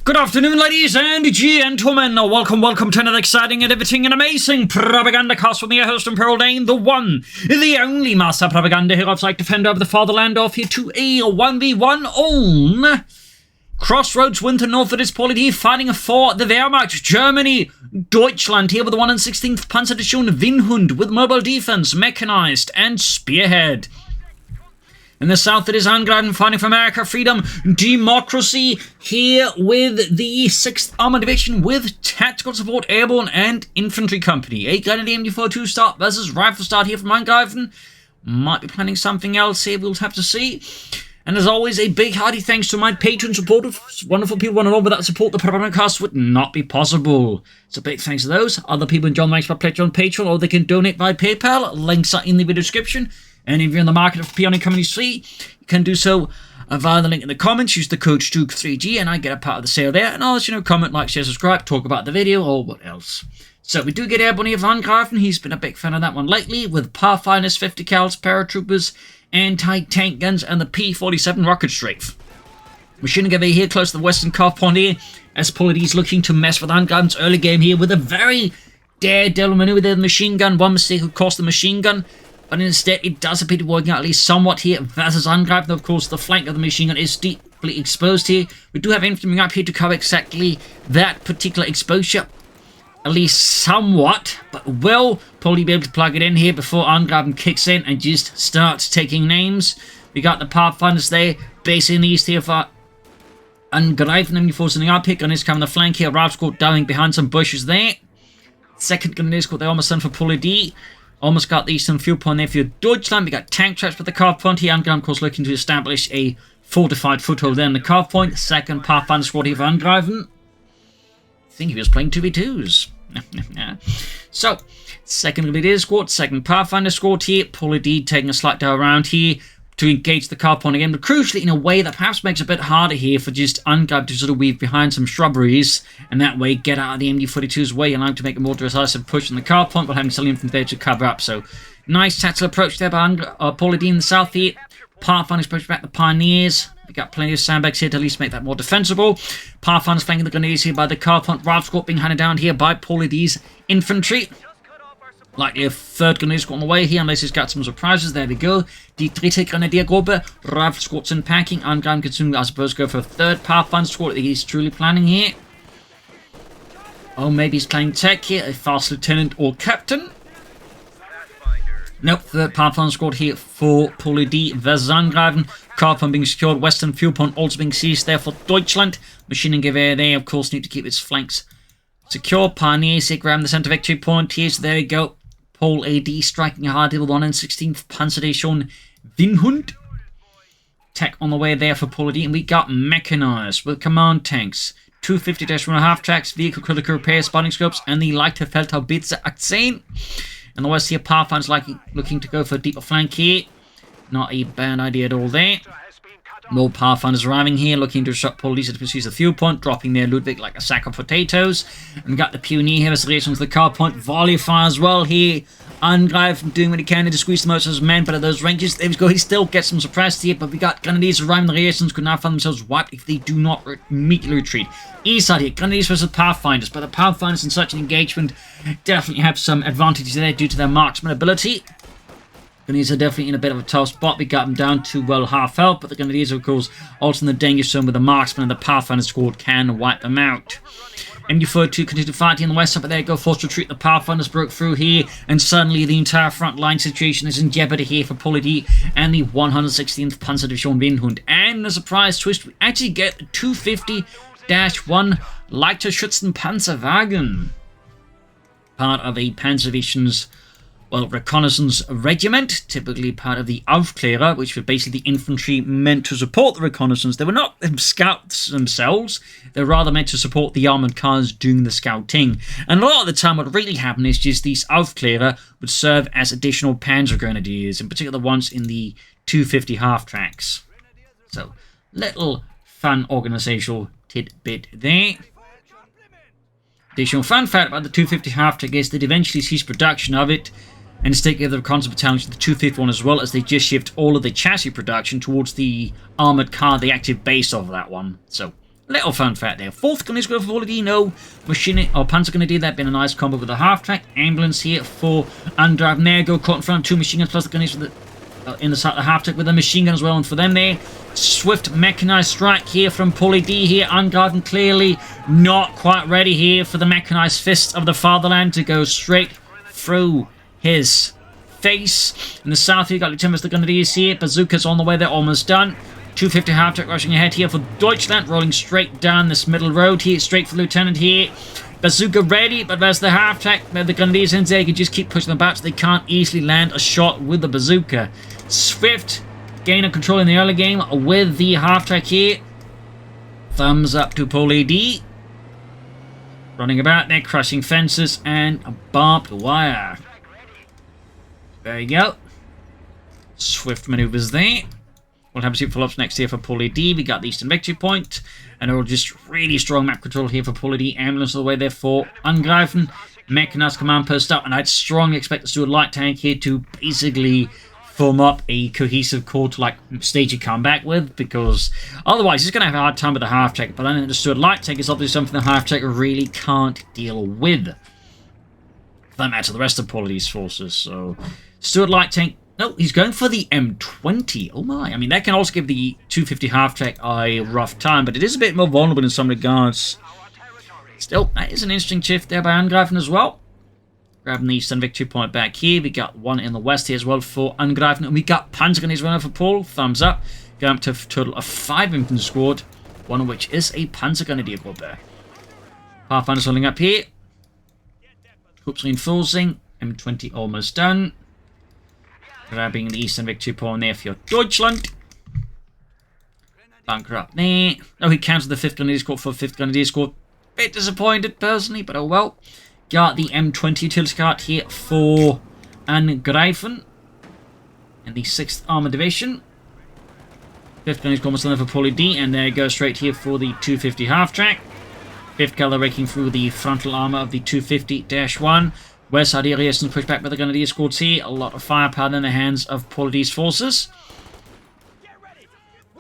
Good afternoon, ladies and gentlemen. Welcome to another exciting and riveting and amazing Propagandacast with me, your host and Paul.A.D, the one, the only master propaganda heroes like defender of the fatherland, off here to a 1v1 on Crossroads, winter north of this Paul.A.D, fighting for the Wehrmacht, Germany, Deutschland, here with the 116th Panzerdivision Windhund with mobile defense, mechanized, and spearhead. In the south, it is Angreifen fighting for America, freedom, democracy, here with the 6th Armored Division with tactical support, airborne, and infantry company. A Grenadier MG42 start versus rifle start here from Angreifen. Might be planning something else here, we'll have to see. And as always, a big hearty thanks to my Patreon supporters. Wonderful people want to know without support, the Propagandacast would not be possible. So big thanks to those. Other people enjoy my pledge on Patreon, or they can donate via PayPal. Links are in the video description. And if you're in the market for peony companies free, you can do so via the link in the comments. Use the CoH2 3G and I get a part of the sale there. And I'll let you know, comment, like, share, subscribe, talk about the video, or what else. So we do get airborne here from Angreifen. He's been a big fan of that one lately, with Pathfinders, 50 cals, paratroopers, anti-tank guns, and the P-47 rocket strafe. Machine gun here close to the western carve point here, as Paul.A.D is looking to mess with Angreifen's early game here with a very daredevil maneuver there, the machine gun. One mistake would cost the machine gun. But instead, it does appear to be working out at least somewhat here versus Angreifen. Of course, the flank of the machine gun is deeply exposed here. We do have infantry up here to cover exactly that particular exposure, at least somewhat. But we'll probably be able to plug it in here before Angreifen kicks in and just starts taking names. We got the Pathfinders there, base in the east here for Angreifen. And forcing the up here, Gun is coming the flank here. Ralph Squad dying behind some bushes there. Second Gun is called, they almost done for Paul.A.D. Almost got the eastern fuel point there for Deutschland. We got tank traps with the carve point here. Angreifen, of course, looking to establish a fortified foothold there in the carve point. Second Pathfinder squad here for Angreifen. I think he was playing 2v2s. So, second Grenadier squad, second Pathfinder squad here. Paul.A.D taking a slight dive around here to engage the carve point again, but crucially in a way that perhaps makes it a bit harder here for just Angreifen to sort of weave behind some shrubberies, and that way get out of the MG42's way, allowing to make a more decisive push in the carve point, while having something from there to cover up. So, nice tactical approach there by Paul.A.D in the south here. Pathfinder's push back the Pioneers. We got plenty of sandbags here to at least make that more defensible. Pathfinder's flanking the Grenadiers here by the carve point. Ralph Squad being handed down here by Paul.A.D's infantry. Likely a third Grenadier squad on the way here, unless he's got some surprises. There we go. Die dritte Grenadiergruppe. Ralph Squad's in packing. Angreifen can soon, I suppose, go for a third Pathfinder squad. He's truly planning here. Oh, maybe he's playing tech here. A fast lieutenant or captain. Nope, third Pathfinder squad here for Paul.A.D versus Angreifen. Carve point being secured. Western fuel point also being seized there for Deutschland. Machine and Gewehr they, of course, need to keep its flanks secure. Pioneers here grab the center victory point here. So there you go. Paul.A.D striking hard here with 116th Panzerdivision Windhund. Tech on the way there for Paul.A.D. And we got mechanized with command tanks, 250-1 half-tracks, vehicle critical repair, spotting scopes, and the lighter Feldhaubitze 18. And the west here, Pathfinder's looking to go for a deeper flank here. Not a bad idea at all there. More Pathfinders arriving here, looking to disrupt Paul.A.D to pursue the fuel point, dropping their Ludwig like a sack of potatoes. And we got the Pioneer here as relations to the carve point. Volley fire as well here. Angreifen doing what he can to squeeze the most of his men, but at those ranges, there we go. He still gets them suppressed here, but we got Grenadiers arriving. The relations could now find themselves wiped if they do not immediately retreat. East side here, Grenadiers versus Pathfinders, but the Pathfinders in such an engagement definitely have some advantages there due to their marksman ability. Grenadiers are definitely in a bit of a tough spot. We got them down to, well, half health, but the Grenadiers are, of course, also in the danger zone with the marksman, and the Pathfinder squad can wipe them out. MG42 continue to fight here on the west side, but there you go, forced retreat. The Pathfinders broke through here, and suddenly the entire front line situation is in jeopardy here for Paul.A.D and the 116th Panzerdivision Windhund. And a surprise twist, we actually get 250-1 Leichter Schützenpanzerwagen, part of a Panzerdivision's, well, reconnaissance regiment, typically part of the Aufklärer, which were basically the infantry meant to support the reconnaissance. They were not scouts themselves, they were rather meant to support the armored cars doing the scouting. And a lot of the time what really happened is just these Aufklärer would serve as additional Panzer Grenadiers, in particular the ones in the 250 half-tracks. So, little fun organizational tidbit there. Additional fun fact about the 250 half-track is that eventually ceased production of it, and instead gave the reconnaissance battalion to the 250 one as well, as they just shift all of the chassis production towards the armoured car, the active base of that one. So, Little fun fact there. 4th gun is good for Paul.A.D. No machine or Panzer Grenadier. That'd been a nice combo with the half-track. Ambulance here for Angreifen. There go caught in front of 2 machine guns plus the gun with the in the side of the half-track with a machine gun as well. And for them there, swift mechanized strike here from Paul.A.D. here. Angreifen clearly not quite ready here for the mechanized fists of the fatherland to go straight through his face. In the south, you got Lieutenant the Grenadiers here. Bazookas on the way. They're almost done. 250 half-track rushing ahead here for Deutschland, rolling straight down this middle road here, straight for Lieutenant here. Bazooka ready, but there's the half-track. The Grenadiers in there can just keep pushing them back so they can't easily land a shot with the bazooka. Swift gain of control in the early game with the half-track here. Thumbs up to Paul.A.D. Running about there, crushing fences and barbed wire. There you go. Swift maneuvers there. We'll have a see follow-ups next here for Paul.A.D. We got the Eastern Victory Point. And all just really strong map control here for Paul.A.D. Ambulance all the way there for Angreifen. Mechanized command post up. And I'd strongly expect the Stuart Light Tank here to basically form up a cohesive core to like stage a comeback with. Because otherwise he's going to have a hard time with the half-track. But I think the Stuart Light Tank is obviously something the half-track really can't deal with. For that matter, the rest of Paul.A.D.'s forces. So Stuart Light Tank. No, he's going for the M20. Oh my. I mean, that can also give the 250 half-track a rough time, but it is a bit more vulnerable in some regards. Still, that is an interesting shift there by Angreifen as well. Grabbing the Eastern Victory Point back here. We got one in the west here as well for Angreifen. And we got Panzer Grenadiers running for Paul. Thumbs up. Going up to a total of 5 infantry squad, one of which is a Panzer Grenadier squad there. Pathfinder's holding up here. Troops reinforcing. M20 almost done. Grabbing the Eastern Victory Point there for your Deutschland. Bunker up there. Oh, he cancelled the 5th Grenadier Squad for 5th Grenadier Squad. Bit disappointed, personally, but oh well. Got the M20 utility cart here for Angreifen. And the 6th Armored Division. 5th Grenadier Squad was done for Paul.A.D. And there goes straight here for the 250 half-track. 5th Cavalry raking through the frontal armour of the 250-1. West side area is pushed back by the Grenadier squads here. A lot of firepower in the hands of Paul.A.D.'s forces.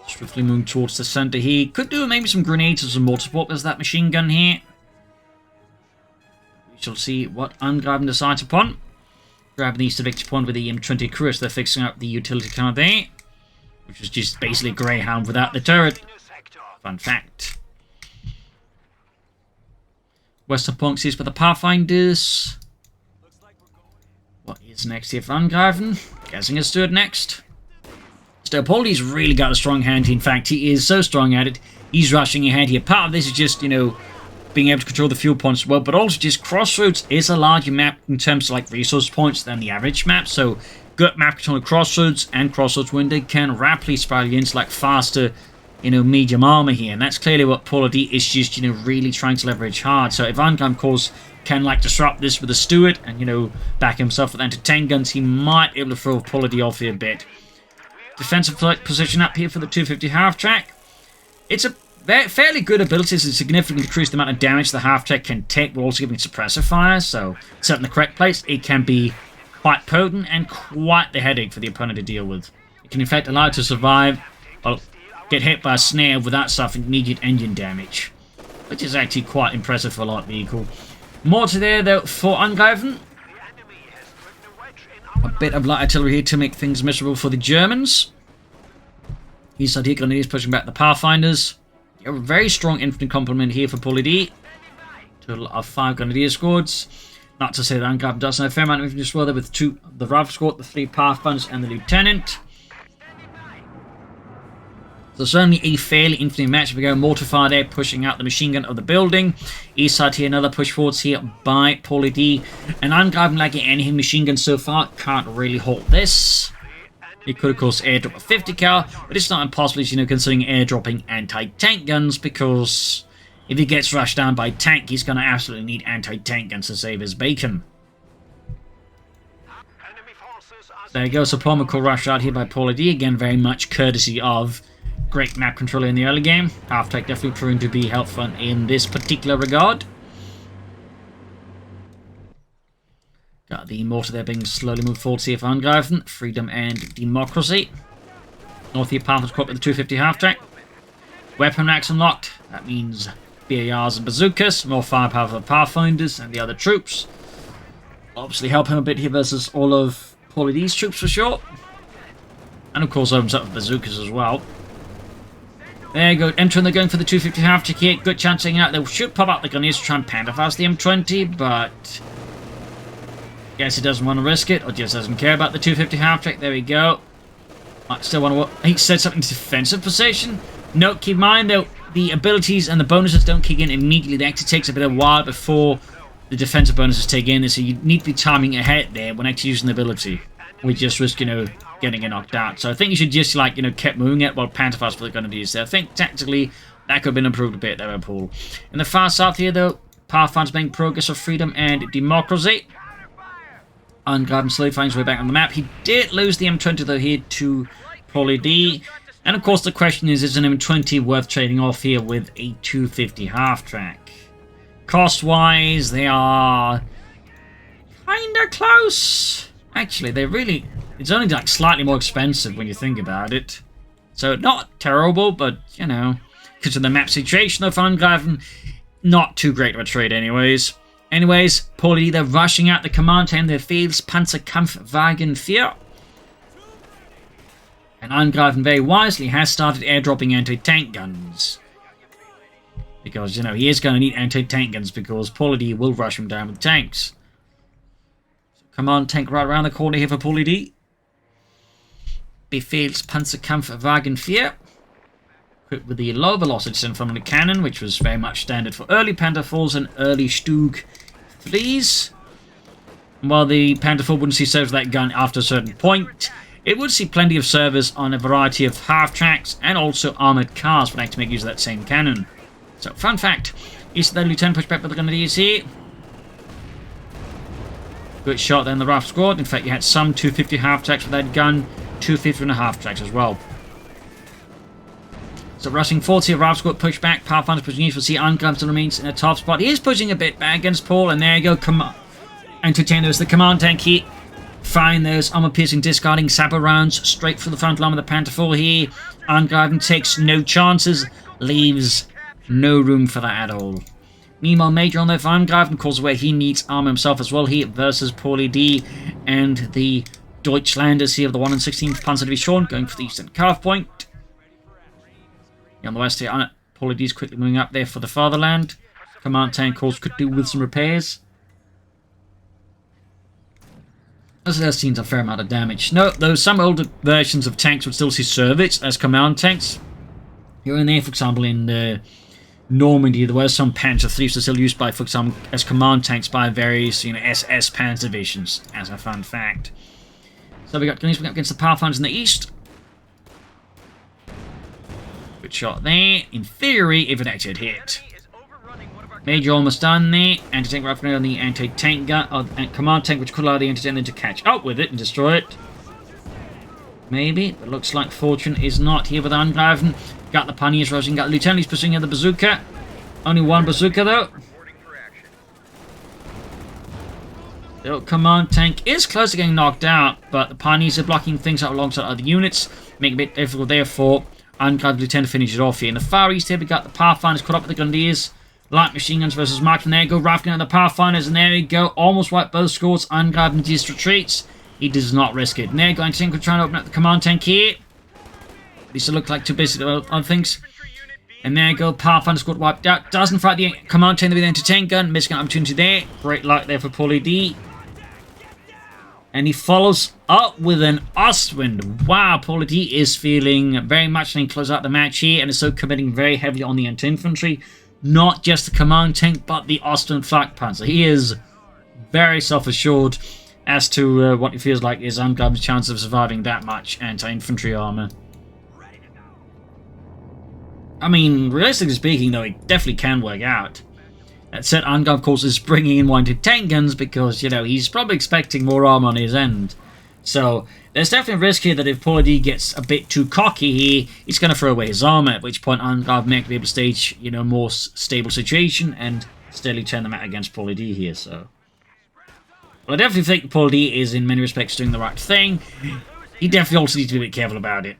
Swiftly moving towards the centre here. Could do maybe some grenades or some mortar support. There's that machine gun here. We shall see what Angreifen decides upon. Grabbing the Eastern Victory Point with the M20 Cruise. They're fixing up the utility car there. Which is just basically a Greyhound without the turret. Fun fact. Western Punks is for the Pathfinders. What is next here for Angreifen? Guessing it's Stuart next. So Paul.A.D's really got a strong hand. In fact, he is so strong at it. He's rushing ahead here. Part of this is just, you know, being able to control the fuel points as well. But also just Crossroads is a larger map in terms of like resource points than the average map. So good map control of Crossroads and Crossroads window can rapidly spiral you into like faster, you know, medium armor here. And that's clearly what Paul.A.D is just, you know, really trying to leverage hard. So if Angreifen can like disrupt this with a Stuart and, you know, back himself with anti-tank guns, he might be able to throw Paul.A.D off here a bit. Defensive position up here for the 250 half-track. It's a fairly good ability to significantly decrease the amount of damage the half-track can take while also giving suppressor fire, so set in the correct place, it can be quite potent and quite the headache for the opponent to deal with. It can in fact allow it to survive or get hit by a snare without suffering immediate engine damage, which is actually quite impressive for a light vehicle. More to there though for Angreifen. A bit of light artillery here to make things miserable for the Germans. East side here, Grenadiers pushing back the Pathfinders. A very strong infantry complement here for Paul.A.D. Total of 5 Grenadier squads. Not to say that Angreifen doesn't have a fair amount of infantry as well there with the Rifle squad, the 3 Pathfinders, and the Lieutenant. So certainly a fairly infantry match. We go mortar fire there, pushing out the machine gun of the building. East side here, another push forwards here by Paul.A.D. And Angreifen lacking any machine guns so far. Can't really halt this. He could, of course, airdrop a 50 cal, but it's not impossible, you know, considering airdropping anti-tank guns, because if he gets rushed down by tank, he's going to absolutely need anti-tank guns to save his bacon. There you go, so Pomical rush out here by Paul.A.D. Again, very much courtesy of great map controller in the early game. Half-track definitely proving to be helpful in this particular regard. Got the mortar there being slowly moved forward here for Angreifen. Freedom and Democracy. North here, Pathfinders caught with the 250 half-track. Weapon racks unlocked. That means BARs and bazookas, more firepower for the Pathfinders and the other troops. Obviously help him a bit here versus all of Paul.A.D's troops for sure. And of course opens up with bazookas as well. There you go, M20, they're going for the 250 half-track here. Good chance taking out. They should pop out the Gunniers to try and panda-fast the M20, but guess he doesn't want to risk it, or just doesn't care about the 250 half-track. There we go. Might still want to... He said something defensive position. Note, keep in mind though, the abilities and the bonuses don't kick in immediately. It actually takes a bit of a while before the defensive bonuses take in, so you need to be timing ahead there when actually using the ability. We just risk, getting it knocked out. So I think you should just, kept moving it while panda-fast for the Gunniers there. I think tactically that could have been improved a bit there, Paul. In the far south here though, Pathfinders making progress of freedom and democracy. Angreifen slowly finds his way back on the map. He did lose the M20 though here to Paul.A.D. And of course the question is an M20 worth trading off here with a 250 half-track? Cost-wise, they are kinda close. Actually, they're really... It's only slightly more expensive when you think about it. So not terrible, but, because of the map situation of Angreifen, not too great of a trade anyways. Anyways, Paul.A.D, they're rushing out the command tank, their fields, Panzerkampfwagen 4. And Angreifen very wisely has started airdropping anti-tank guns. Because, he is going to need anti-tank guns because Paul.A.D will rush him down with tanks. So, command tank right around the corner here for Paul.A.D. Befehls Panzerkampfwagen 4. Equipped with the low velocity center cannon, which was very much standard for early Panther-4s and early Stug 3s. And while the Panther-4 wouldn't see service of that gun after a certain point, it would see plenty of service on a variety of half-tracks and also armoured cars would actually make use of that same cannon. So, fun fact, is the Lieutenant pushed back with the Gunniers here. Good shot there in the RAF squad. In fact, you had some 250 half-tracks with that gun, 250 and a half-tracks as well. So rushing 40 of RAF squad push back. Pathfinder's pushing east. We'll see Angreifen still remains in a top spot. He is pushing a bit back against Paul, and there you go. Come on. Entertain those. The command tank here. Firing those armor-piercing, discarding sapper rounds straight through the front line of the Panther-4 here. Angreifen takes no chances. Leaves no room for that at all. Meanwhile, Major on there for Angreifen, calls where he needs armor himself as well here versus Paul.A.D and the Deutschlanders here of the 1 and 16th Panzer Division going for the eastern carve point. On the west here, Paul.A.D is quickly moving up there for the fatherland. Command tank calls could do with some repairs. As there's seen a fair amount of damage. No, though some older versions of tanks would still see service as command tanks. Here and there, for example, in Normandy, there were some Panzer IIIs that are still used by, for example, as command tanks by various, SS Panzer divisions, as a fun fact. So we got Gunniers up against the Pathfinders in the east. Good shot there. In theory, if it actually had hit. Major almost done there. Anti-tank rifle on the anti-tank gun, command tank, which could allow the anti-tank to catch up with it and destroy it. Maybe, but looks like fortune is not here with Angreifen. Got the pioneers rushing, got lieutenants pursuing the bazooka. Only one bazooka though. The command tank is close to getting knocked out, but the pioneers are blocking things up alongside other units, making it a bit difficult therefore. Angreifen lieutenant finishes it off here. In the far east here we got the Pathfinders caught up with the Gunniers. Light machine guns versus marksmen. There you go, Rafkin and the Pathfinders, and there you go. Almost wipe both scores. Angreifen just retreats. He does not risk it. And there you go, anti-tank trying to open up the command tank here. These look like too busy to other things. And there you go, Pathfinder squad wiped out. Doesn't fight the command tank with the anti-tank gun. Missing an opportunity there. Great luck there for Paul.A.D. And he follows up with an Ostwind. Wow, Paul.A.D is feeling very much like close out the match here, and is so committing very heavily on the anti-infantry. Not just the command tank, but the Ostwind flak panzer. He is very self-assured as to what he feels like is Angreifen's chance of surviving that much anti-infantry armor. I mean, realistically speaking, though, it definitely can work out. That said, Angreifen, of course, is bringing in one to tank guns because, he's probably expecting more armor on his end. So, there's definitely a risk here that if Paul.A.D gets a bit too cocky here, he's going to throw away his armor, at which point Angreifen may be able to stage, a more stable situation and steadily turn them out against Paul.A.D here, so. Well, I definitely think Paul.A.D is, in many respects, doing the right thing. He definitely also needs to be a bit careful about it.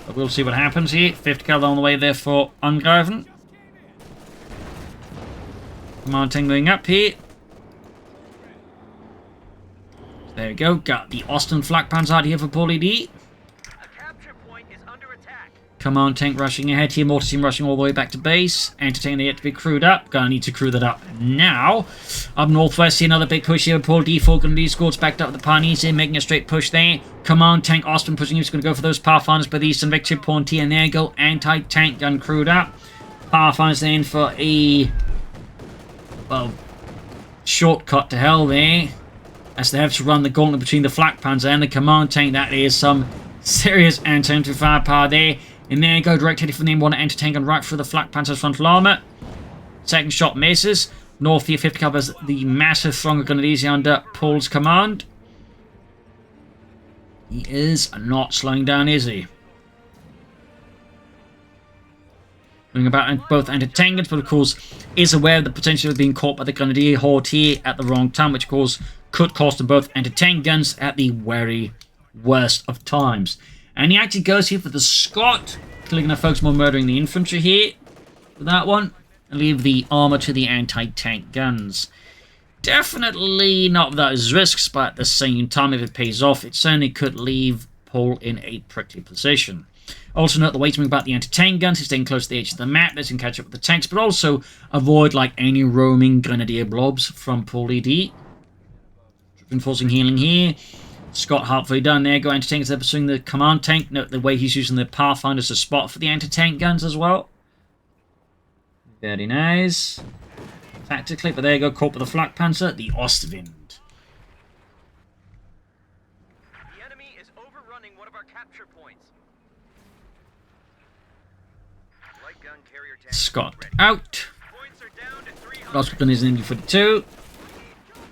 But we'll see what happens here. 50 cal on the way there for Angreifen. Command tank going up here. There we go. Got the Austin flak panzer out here for Paul.A.D. Command tank rushing ahead here. Mortar team rushing all the way back to base. Entertainer yet to be crewed up. Gonna need to crew that up now. Up northwest here, another big push here. Paul.A.D. Falcon D squads backed up with the Pioneers here, making a straight push there. Command tank Austin pushing. He's going to go for those Pathfinders by the Eastern Victory Point here. And there you go. Anti-tank gun crewed up. Pathfinders then for a, well, shortcut to hell there, as they have to run the gauntlet between the flak panzer and the command tank. That is some serious anti-infantry firepower there. And there you go, direct hit from the M1 anti-tank and right through the flak panzer's frontal armor. Second shot misses. North here, 50 covers the massive throng of grenadiers under Paul's command. He is not slowing down, is he? Moving about both anti-tank guns, but of course is aware of the potential of being caught by the grenadier horde here at the wrong time, which of course could cost them both anti-tank guns at the very worst of times. And he actually goes here for the Scott. Clearly going to focus more murdering the infantry here for that one. And leave the armor to the anti-tank guns. Definitely not without his risks, but at the same time, if it pays off, it certainly could leave Paul in a prickly position. Also note the way to move about the anti-tank guns is staying close to the edge of the map. This can catch up with the tanks, but also avoid like any roaming grenadier blobs from Paul.A.D. Reinforcing healing here. Scott halfway done there. Go anti-tanks. They're pursuing the command tank. Note the way he's using the Pathfinder as a spot for the anti-tank guns as well. Very nice. Tactically, but there you go. Caught with the flak panzer, the Ostwind. The enemy is overrunning one of our capture points. Light gun carrier tank Scott out. points are down to 300. Last gun is in MD-42.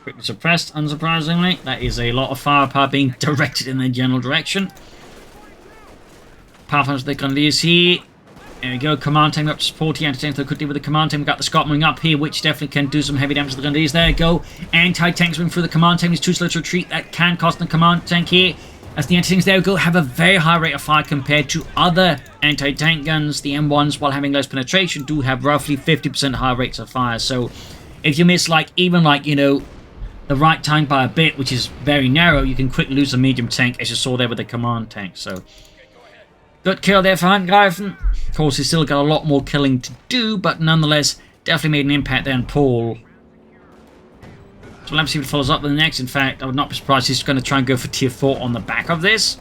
Quickly suppressed, unsurprisingly. That is a lot of firepower being directed in the general direction. Pathfinders, they're going to use here. There we go. Command tank up to support here. Anti-tank, they could deal with the command tank. We've got the Scott moving up here, which definitely can do some heavy damage to the grenadiers. There we go. Anti-tanks moving through the command tank. He's too slow to retreat. That can cost the command tank here. As the anti-tanks, there we go, have a very high rate of fire compared to other anti-tank guns. The M1s, while having less penetration, do have roughly 50% higher rates of fire. So if you miss, like, even like, you know, the right tank by a bit, which is very narrow, you can quickly lose a medium tank, as you saw there with the command tank. So good kill there for Angreifen. Of course, he's still got a lot more killing to do, but nonetheless, definitely made an impact there on Paul. So we'll have to see what follows up with the next. In fact, I would not be surprised he's going to try and go for tier 4 on the back of this.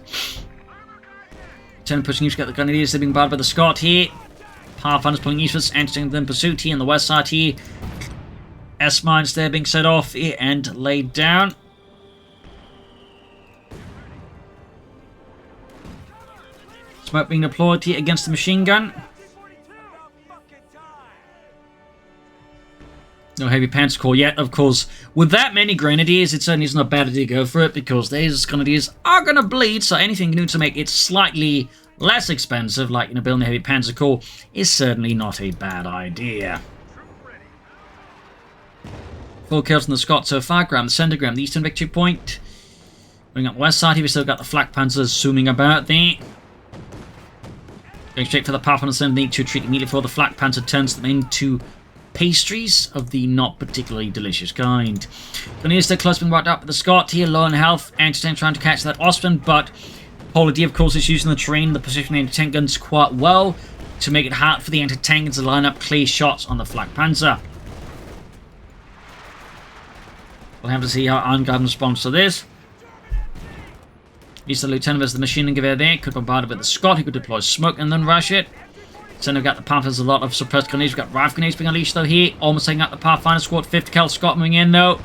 Turn pushing east, got the grenadiers. They're being barred by the Scott here. Pathfinders pulling eastwards, entering them pursuit here on the west side here. S-mines there being set off here and laid down. Smoke being deployed here against the machine gun. No heavy panzer core yet, of course. With that many grenadiers, it certainly isn't a bad idea to go for it, because these grenadiers are going to bleed, so anything new to make it slightly less expensive, like, you know, building a heavy panzer core, is certainly not a bad idea. 4 kills on the Scott so far. Grab the center, grab the eastern victory point. Going up west side here, we still got the flak panzers zooming about there. Going straight for the Pathfinder center, need to retreat immediately before the flak panzer turns them into pastries of the not particularly delicious kind. Grenadiers still close, being right up with the Scott here, low on health. Anti-tank trying to catch that Ostwind, but Paul.A.D, of course, is using the terrain, the position of the anti-tank guns quite well to make it hard for the anti-tank guns to line up clear shots on the flak panzer. We'll have to see how Angreifen responds to this. He's the lieutenant as the machine gun gewehr there. Could bombard it with the Scott. He could deploy smoke and then rush it. So we've got the Panthers, a lot of suppressed grenades. We've got rifle grenades being unleashed though here. Almost taking out the Pathfinder squad. 50 cal Scott moving in though.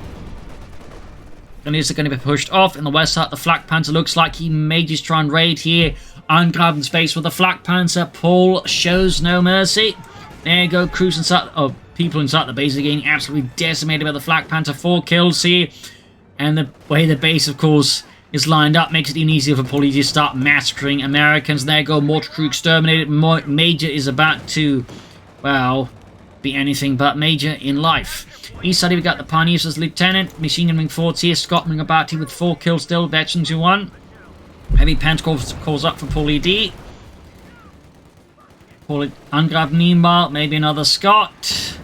Grenades are going to be pushed off. In the west side, the flak panzer looks like he may just try and raid here. Angreifen's base with the flak panzer. Paul shows no mercy. There you go. Crews inside, people inside the base are getting absolutely decimated by the flak panzer. 4 kills here. And the way the base, of course, is lined up makes it even easier for Paul.A.D to start massacring Americans. There you go, mortar crew exterminated. Major is about to, well, be anything but major in life. East side, we've got the Pioneers as lieutenant. Machine gunning forwards here. Scott moving about here with 4 kills still. Veterans who won. Heavy pants calls up for Paul.A.D. Angreifen meanwhile, maybe another Scot.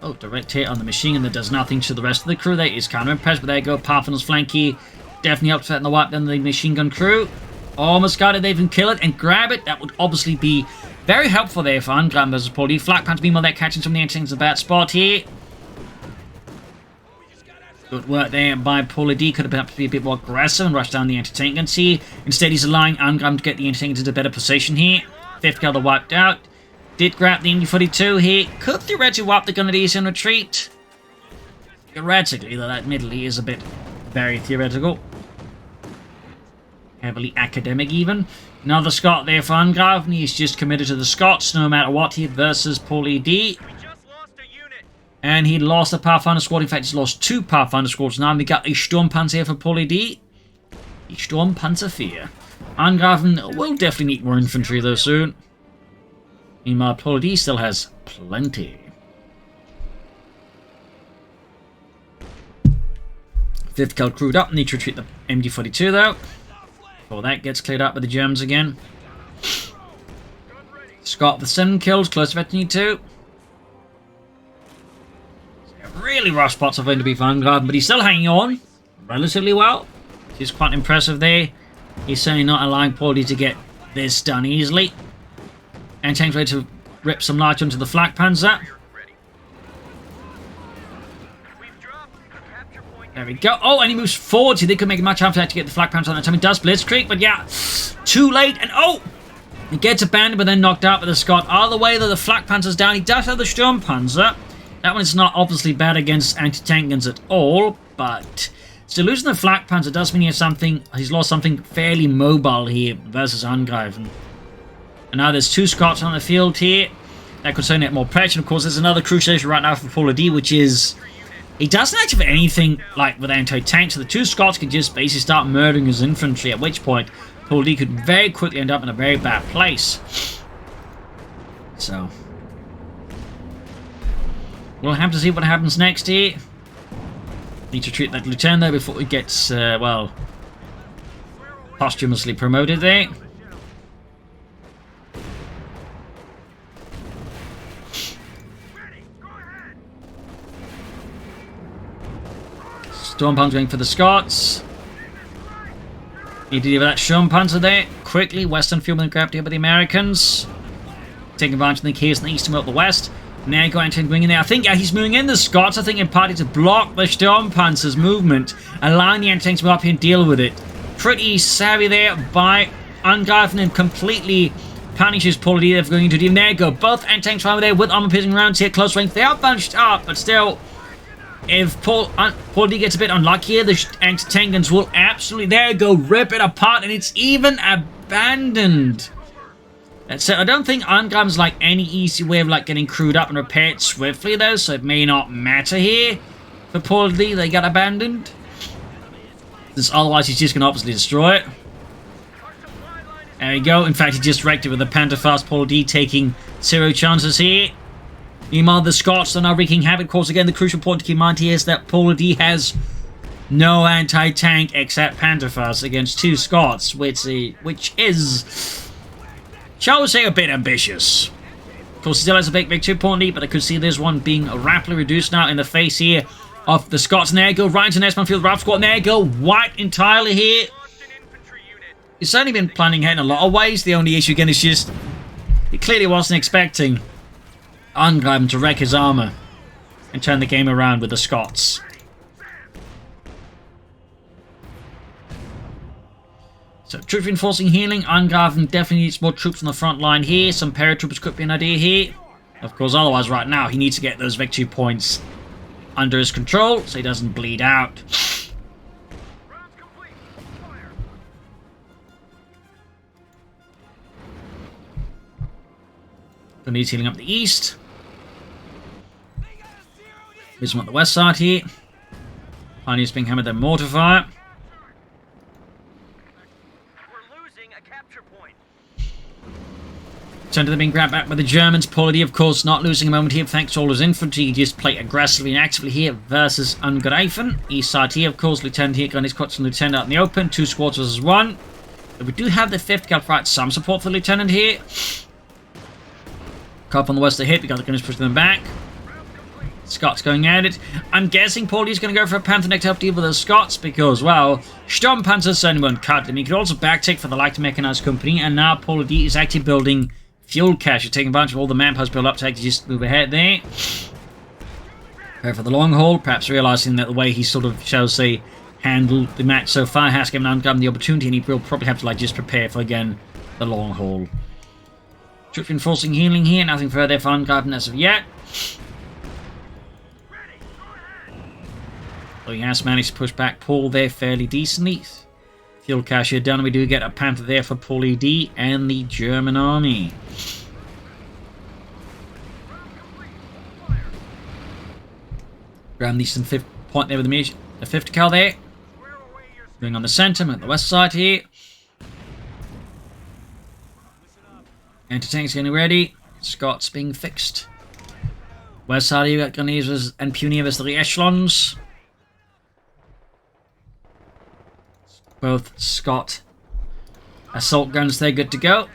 Oh, direct hit on the machine gun that does nothing to the rest of the crew. That is kind of impressed, but there you go. Pathfinder's flanky. Definitely upsetting the wipe down the machine gun crew. Almost got it. They even kill it and grab it. That would obviously be very helpful there for Angreifen versus Paul.A.D. Flak Pants meanwhile, they're catching some of the anti-tanks in a bad spot here. Good work there by Paul.A.D. Could have perhaps be a bit more aggressive and rush down the anti-tank guns here. Instead, he's allowing Angreifen to get the anti-tank into better position here. Fifth gather wiped out. Did grab the MD-42 here. Could theoretically wipe the Grenadiers in retreat. Theoretically, though, that admittedly is a bit very theoretical. Heavily academic, even. Another Scot there for Angreifen. He's just committed to the Scots, no matter what here, versus Paul.A.D. And he lost a Pathfinder squad. In fact, he's lost 2 Pathfinder squads now. And we got a Sturmpanzer here for Paul.A.D. A Sturmpanzer 4. Angreifen will definitely need more infantry, though, soon. Meanwhile, Paul.A.D. still has plenty. 5th cal crewed up. Need to retreat the MD-42, though. Before that gets cleared up by the Germans again. Scott with 7 kills. Close to need 2. Really rough spots are going to be for Angreifen, but he's still hanging on relatively well. He's quite impressive there. He's certainly not allowing Paul.A.D. to get this done easily. And tanks ready to rip some large onto the Flak Panzer. There we go. Oh, and he moves forward. So they could make a much after that to get the Flak Panzer on that time. He does Blitzkrieg, but yeah, too late. And oh, he gets abandoned, but then knocked out by the Scot. Either way, though, the Flak Panzer's down. He does have the Sturmpanzer. That one is not obviously bad against anti-tank guns at all, but still losing the Flak Panzer does mean he's lost something fairly mobile here versus Angreifen. And now there's 2 Scots on the field here. That could certainly get more pressure. Of course, there's another crucial issue right now for Paul.A.D, which is he doesn't actually have anything like with anti-tank, so the 2 Scots can just basically start murdering his infantry, at which point Paul.A.D could very quickly end up in a very bad place. So we'll have to see what happens next here. Need to treat that lieutenant there before he gets, well, posthumously promoted there. Stormpanzer going for the Scots. Need to deal with that Sturmpanzer there. Quickly, Western field and grabbed here by the Americans. Taking advantage of the chaos in the east and out the west. Now go and bring in there. I think he's moving in the Scots, I think, in party to block the Sturmpanzer's movement, allowing the anti-tanks to move up here and deal with it. Pretty savvy there by Angreifen and completely punishes Paul.A.D. for going into deal. There you go. Both anti-tanks over there with armor-piercing rounds here, close range. They are bunched up, but still, if Paul.A.D. gets a bit unlucky here, the anti-tank guns will absolutely, there you go, rip it apart, and it's even abandoned. So I don't think Angreifen's like any easy way of like getting crewed up and repaired swiftly though, so it may not matter here for Paul.A.D. They got abandoned. Because otherwise he's just going to obviously destroy it. There we go. In fact, he just wrecked it with a Panther-fast. Paul.A.D. taking 0 chances here. Meanwhile, the Scots are now wreaking havoc. Of course, again, the crucial point to keep in mind here is that Paul.A.D. has no anti-tank except Panther-fast against 2 Scots, which is, shall we say, a bit ambitious. Of course, he still has a big victory point, but I could see this one being rapidly reduced now in the face here of the Scots. And there you go, right into the S-Man field, Ralph squad. And there you go, wiped entirely here. He's certainly been planning ahead in a lot of ways. The only issue again is just he clearly wasn't expecting Angreifen to wreck his armor and turn the game around with the Scots. So, troop reinforcing healing. Angreifen definitely needs more troops on the front line here. Some paratroopers could be an idea here. Of course, otherwise, right now, he needs to get those victory points under his control so he doesn't bleed out. But he's healing up the east. This one on the west side here. Pioneers being hammered, then mortar fire. Center being grabbed back by the Germans. Paul.A.D, of course, not losing a moment here thanks to all his infantry. He just played aggressively and actively here versus Angreifen. East side here, of course, Lieutenant here got his squads and Lieutenant out in the open. 2 squads versus 1. But we do have the 5th Cal fight some support for the Lieutenant here. Cop on the west of the hit. We got the gunners pushing them back. Scots going at it. I'm guessing Paul.A.D is going to go for a Panther neck to help deal with the Scots because, well, Sturmpanzer certainly won't cut them. He could also backtick for the light mechanized company, and now Paul.A.D is actually building fuel cache. He's taking advantage of all the manpower's built up to actually just move ahead there. Go for the long haul, perhaps realizing that the way he sort of, shall say, handled the match so far has given Angreifen the opportunity, and he will probably have to like just prepare for, again, the long haul. Troops reinforcing healing here, nothing further for Angreifen as of yet. So he has managed to push back Paul there fairly decently. Fuel cache here done, and we do get a Panther there for Paul.A.D and the German army. Grab the eastern fifth point there with the 50 cal there. Going on the centre, at the west side here. Anti-tanks getting ready. Scots being fixed. West side here, you got Gunners and Punier as the echelons. Both Scott assault guns, they're good to go.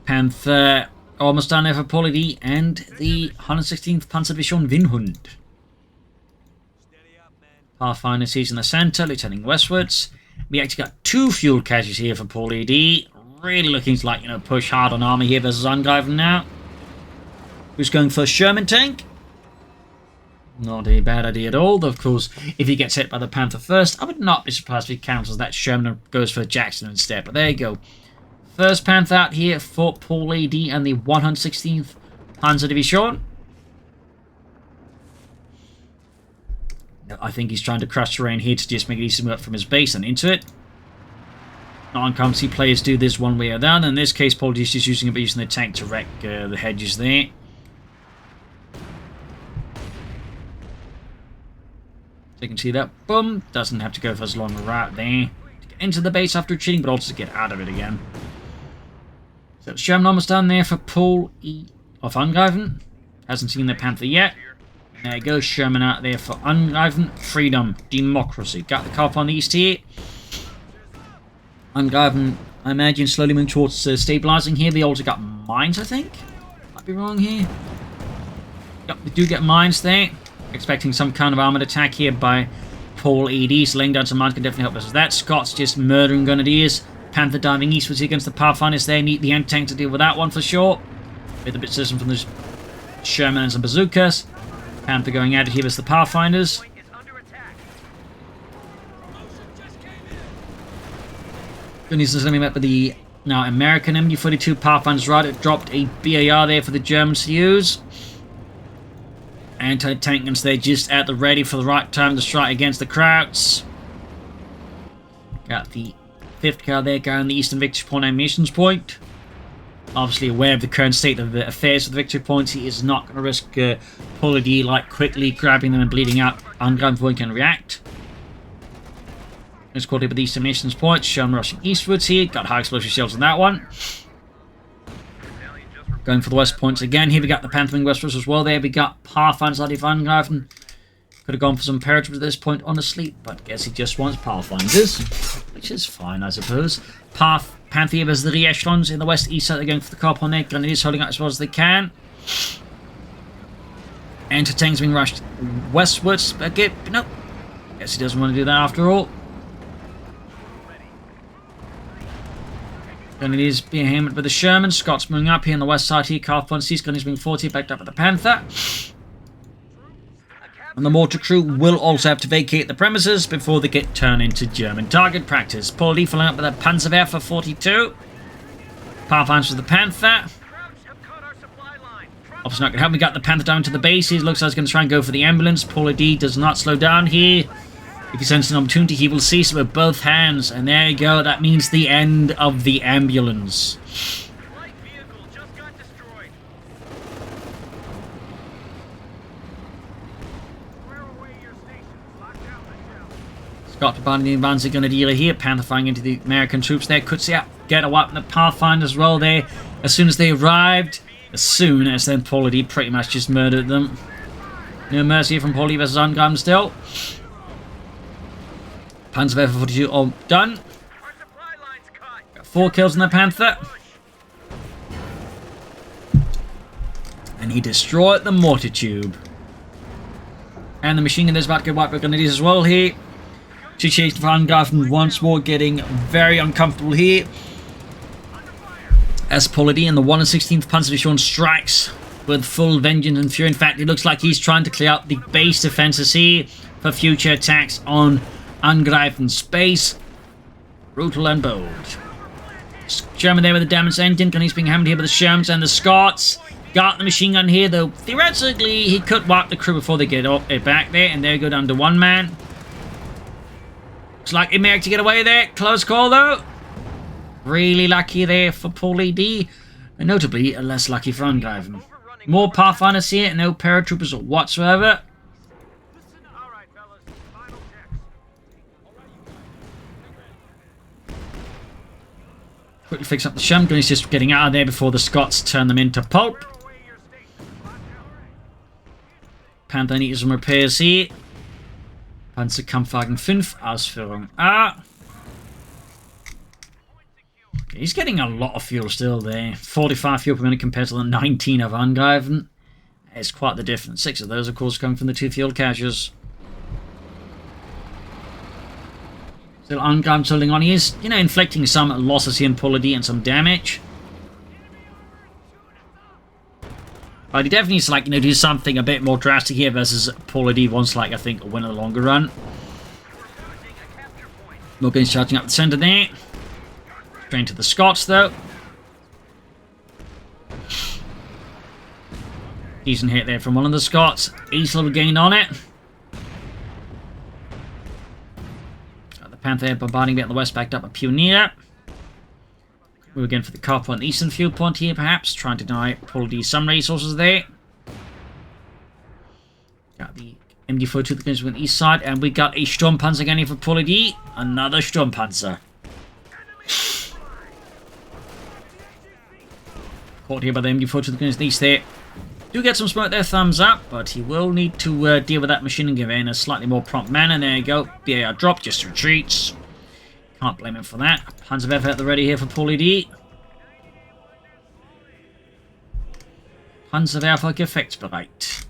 Panther almost done there for Paul.A.D and the 116th Panzerdivision Winhund. Pathfinder sees in the centre, lieutenant westwards. We actually got 2 fuel caches here for Paul.A.D. Really looking to, like, you know, push hard on army here versus Angreifen now. Who's going for a Sherman tank? Not a bad idea at all, though, of course, if he gets hit by the Panther first, I would not be surprised if he counters that Sherman and goes for Jackson instead, but there you go. First Panther out here for Paul.A.D and the 116th Panzerdivision. I think he's trying to crush terrain here to just make it easy to move up from his base and into it. Non-competency players do this one way or the other. In this case, Paul.A.D is just using it by using the tank to wreck the hedges there. So you can see that, boom, doesn't have to go for as long a route there to get into the base after retreating, but also to get out of it again. So Sherman almost done there for Paul.A.D of Angreifen. Hasn't seen the Panther yet. There goes Sherman out there for Angreifen. Freedom, democracy. Got the car on the east here. Angreifen, I imagine, slowly moving towards stabilizing here. They also got mines, I think. Might be wrong here. Yep, we do get mines there. Expecting some kind of armored attack here by Paul.A.D. So laying down some mines can definitely help us with that. Scott's just murdering Grenadiers. Panther diving eastwards here against the Pathfinders there. Need the anti-tank to deal with that one for sure. With a bit of system from the Sherman and some bazookas. Panther going at it here as the Pathfinders. Goodness is going to be met with the now American MU-42 Pathfinders right. It dropped a BAR there for the Germans to use. Anti-tank guns there just at the ready for the right time to strike against the Krauts. Got the 5th car there going the Eastern Victory Point and missions point. Obviously aware of the current state of the affairs of the victory points, he is not going to risk Paul.A.D like quickly grabbing them and bleeding out. Angreifen before he can react. Let's call it with the Eastern missions points. Sherman rushing eastwards here. Got high explosive shells on that one. Going for the west points again. Here we got the Panther wing westwards as well. There we got Pathfinders out of Angreifen. Could have gone for some paratroopers at this point, honestly, but guess he just wants Pathfinders, which is fine, I suppose. Panther as the echelons in the west east side. They're going for the car on there. Grenadiers holding out as well as they can. Anti-tanks being rushed westwards. Okay, nope. Guess he doesn't want to do that after all. Grenadiers being hammered by the Sherman. Scots moving up here on the west side here. Car on seas. Grenadiers being 40 backed up with the Panther. And the mortar crew will also have to vacate the premises before they get turned into German target practice. Paul.A.D following up with a Panzerwehr for 42. Pathfinders with the Panther. Obviously not going to help. We got the Panther down to the base. He looks like he's going to try and go for the ambulance. Paul.A.D does not slow down here. If he senses an opportunity, he will seize it with both hands. And there you go. That means the end of the ambulance. Got the Bombardment advancing Grenadier here. Panther firing into the American troops there. Could see get a weapon of Pathfinder as well there. As soon as they arrived, then Paul.A.D pretty much just murdered them. No mercy from Paul.A.D versus Angreifen still. Panzerwehr for 42 all done. Got 4 kills on the Panther. And he destroyed the mortar tube. And the machine gun is about to get wiped by grenadiers as well here. Situation for Angreifen once more getting very uncomfortable here. As Paul.A.D and the 1 16th Panzer Division strikes with full vengeance and fury. In fact, it looks like he's trying to clear out the base defenses here for future attacks on Angreifen space. Brutal and bold. Sherman there with the damaged engine. He's being hammered here by the Shermans and the Scots. Got the machine gun here, though theoretically he could wipe the crew before they get back there, and they go down to one man. Looks like he may actually get away there. Close call, though. Really lucky there for Paul.A.D, and notably less lucky for Angreifen. More Pathfinders here, no paratroopers whatsoever. Quickly fix up the Sherman gun. He's just getting out of there before the Scots turn them into pulp. Panther needs some repairs here. Panzerkampfwagen 5, Ausführung A. He's getting a lot of fuel still there. 45 fuel per minute compared to the 19 of Angreifen. It's quite the difference. 6 of those, of course, coming from the 2 fuel caches. Still Angreifen holding on. He is, inflicting some losses here in Paul.A.D and some damage. But he definitely needs to, do something a bit more drastic here versus Paul.A.D wants, I think, a win in the longer run. Morgan's charging up the centre there. Straight to the Scots, though. Decent hit there from one of the Scots. Easily gained on it. Got the Panther bombarding a bit on the west, backed up a Pioneer. Move again for the copper on the eastern field point here, perhaps. Trying to deny Paul.A.D some resources there. Got the MD-42 that goes with the east side. And we got a Sturmpanzer again here for Paul.A.D. Another Sturmpanzer. Caught here by the MD-42 that goes east there. Do get some smoke there, thumbs up. But he will need to deal with that machine gun in a slightly more prompt manner. There you go. BAR drop, just retreats. Can't blame him for that. Panzerwerfer at the ready here for Paul.A.D. Panzerwerfer gefechtsbereit.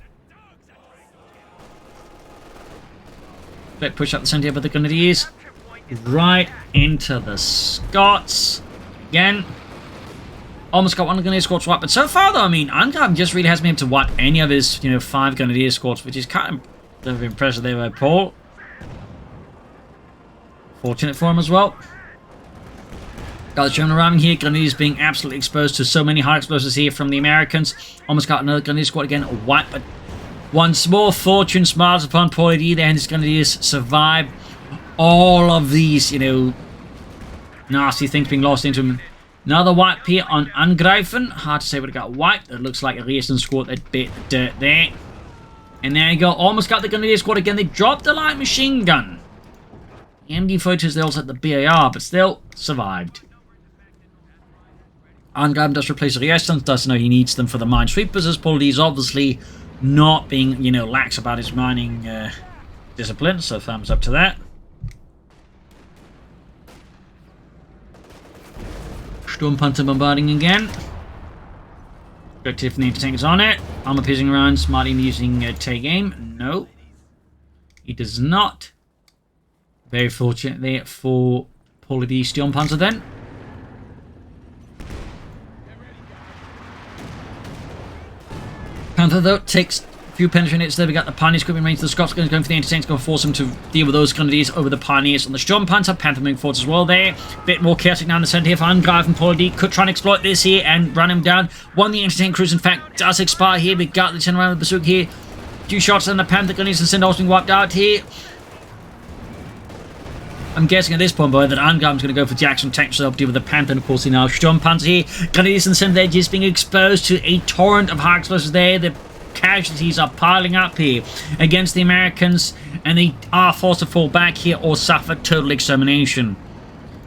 Quick push up the centre here by the Grenadiers. Right into the Scots. Again. Almost got one of the Grenadier squads wiped. But so far, though, Angreifen just really hasn't been able to wipe any of his, 5 Grenadier squads, which is kind of impressive there by Paul. Fortunate for him as well. Got the German ramming here. Grenadiers being absolutely exposed to so many high explosives here from the Americans. Almost got another Grenadier squad again. A wipe, but once more, fortune smiles upon Paul.A.D. there, and his Grenadiers survive all of these, nasty things being lost into him. Another wipe here on Angreifen. Hard to say what it got wiped. It looks like a Riesen squad that bit the dirt there. And there you go. Almost got the Grenadier squad again. They dropped the light machine gun. The MD-42s, they also had the BAR, but still survived. Angreifen does replace the Riesen. Does know he needs them for the minesweepers, as Paul.A.D is obviously not being, lax about his mining discipline. So thumbs up to that. Sturmpanzer bombarding again. Objective need to tanks on it. Armor piercing rounds. Martin using take aim. No. He does not. Very fortunate there for Paul.A.D Sturmpanzer then. Panther though takes a few penetrations there. We got the Pioneers coming range. The Scots going for the anti-tanks, going to force them to deal with those Grenadiers over the Pioneers on the Sturmpanzer. Panther moving forwards as well there. Bit more chaotic down the centre here for Angreifen. Paul.A.D could try and exploit this here and run him down. One of the anti-tank crews, in fact, does expire here. We got the turn around with the Bazooka here. 2 shots on the Panther Grenadiers and Sindals being wiped out here. I'm guessing at this point, boy, that Angreifen's going to go for Jackson tanks to help deal with the Panther, and of course, now Sturmpanzer here. Grenadiers in the centre there just being exposed to a torrent of high explosives there. The casualties are piling up here against the Americans, and they are forced to fall back here or suffer total extermination.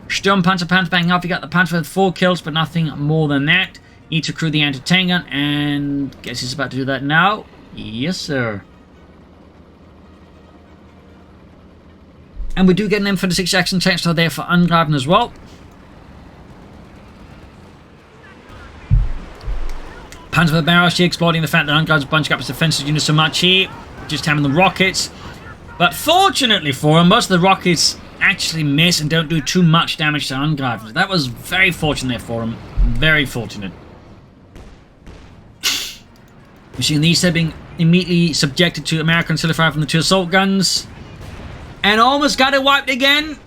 Sturmpanzer, Panther banging up. You got the Panther with 4 kills, but nothing more than that. Need to crew the anti-tank gun, and guess he's about to do that now. Yes, sir. And we do get an M36 Jackson tank star there for Angreifen as well. Panther barrage here, exploiting the fact that Angreifen's bunching up his defensive units so much here. Just having the rockets. But fortunately for him, most of the rockets actually miss and don't do too much damage to Angreifen. That was very fortunate there for him. Very fortunate. Machine these are being immediately subjected to American artillery fire from the 2 assault guns. And almost got it wiped again.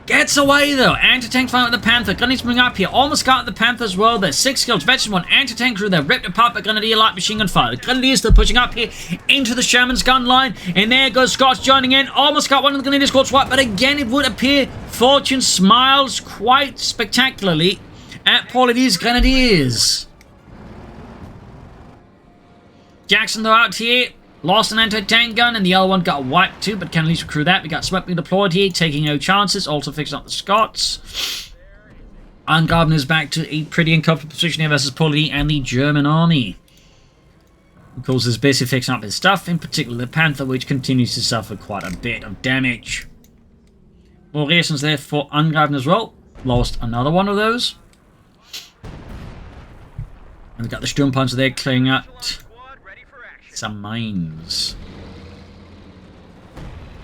Gets away though. Anti-tank fire with the Panther. Grenadiers moving up here. Almost got the Panther as well. There's 6 kills. Veteran 1 anti-tank crew there. Ripped apart by Grenadier light machine gun fire. The Grenadiers still pushing up here into the Sherman's gun line. And there goes Scots joining in. Almost got one of the Grenadier squads wiped. But again, it would appear fortune smiles quite spectacularly at Paul.A.D's Grenadiers. Jackson though out here. Lost an anti-tank gun, and the other one got wiped too, but can at least recruit that. We got smoke being deployed here, taking no chances, also fixing up the Scots. Angreifen is back to a pretty uncomfortable position here versus Paul.A.D and the German army. Of course, is busy fixing up his stuff, in particular the Panther, which continues to suffer quite a bit of damage. More reasons there for Angreifen as well. Lost another one of those. And we got the Sturmpanzer there clearing out some mines.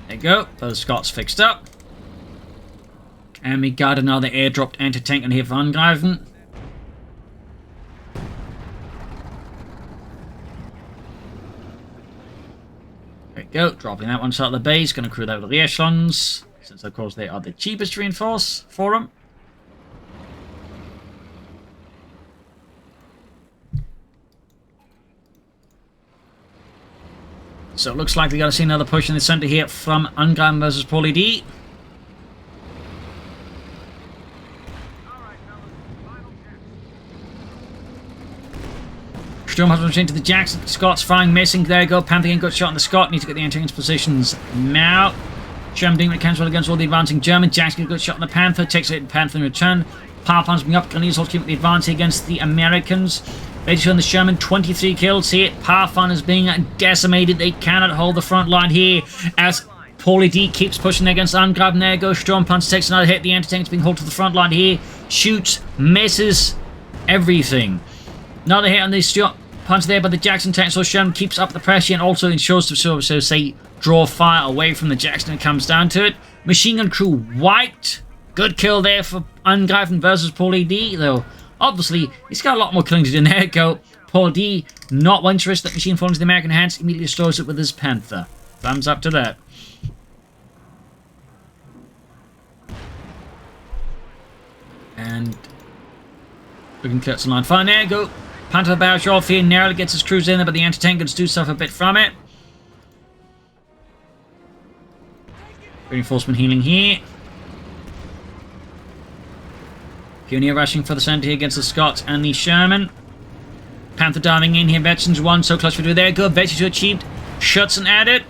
There you go. Those Scots fixed up. And we got another airdropped anti-tank in here for Angreifen. There you go. Dropping that one out of the base. Going to crew that with the echelons. Since, of course, they are the cheapest to reinforce for them. So it looks like we're going to see another push in the center here from Angreifen versus Paul.A.D. Sturmpanzer machine to the Jackson. Scots firing, missing. There you go. Panther getting good shot on the Scot. Need to get the anti-tank positions now. Sherman doing what can against all the advancing German. Jackson getting a good shot on the Panther. Takes it, Panther in return. Power plants being up. Grenadiers also keeping the advance against the Americans. Ready on the Sherman, 23 kills here. Pathfinder is being decimated. They cannot hold the front line here as Paul.A.D keeps pushing against Angreifen. There goes Sturmpanzer, takes another hit. The anti-tank is being hauled to the front line here. Shoots, misses, everything. Another hit on the Sturmpanzer there by the Jackson tank. So Sherman keeps up the pressure and also ensures to say draw fire away from the Jackson when it comes down to it. Machine gun crew wiped. Good kill there for Angreifen versus Paul.A.D, though. Obviously, he's got a lot more killing to do. There you go. Paul.A.D, not one interest that machine falls into the American hands, immediately destroys it with his Panther. Thumbs up to that. And we can clear some line fire. There you go. Panther barrage off here, narrowly gets his crews in there, but the anti-tank guns do suffer a bit from it. Reinforcement healing here. Pioneer rushing for the center here against the Scots and the Sherman. Panther diving in here. Veterans 1, so close for 2. There you go. Veterans 2 achieved. Schutzen added.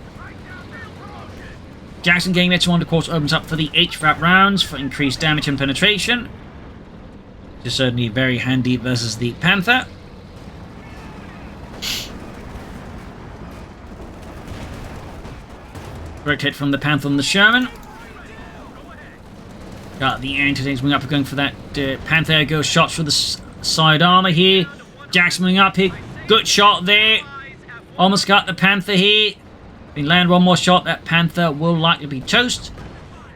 Jackson getting Veteran 1, of course, opens up for the HVAP rounds for increased damage and penetration. Which is certainly very handy versus the Panther. Direct hit from the Panther and the Sherman. Got the anti-tanks moving up, going for that Panther. Goes shots for the side armor here. Jackson moving up here. Good shot there. Almost got the Panther here. If he land one more shot, that Panther will likely be toast.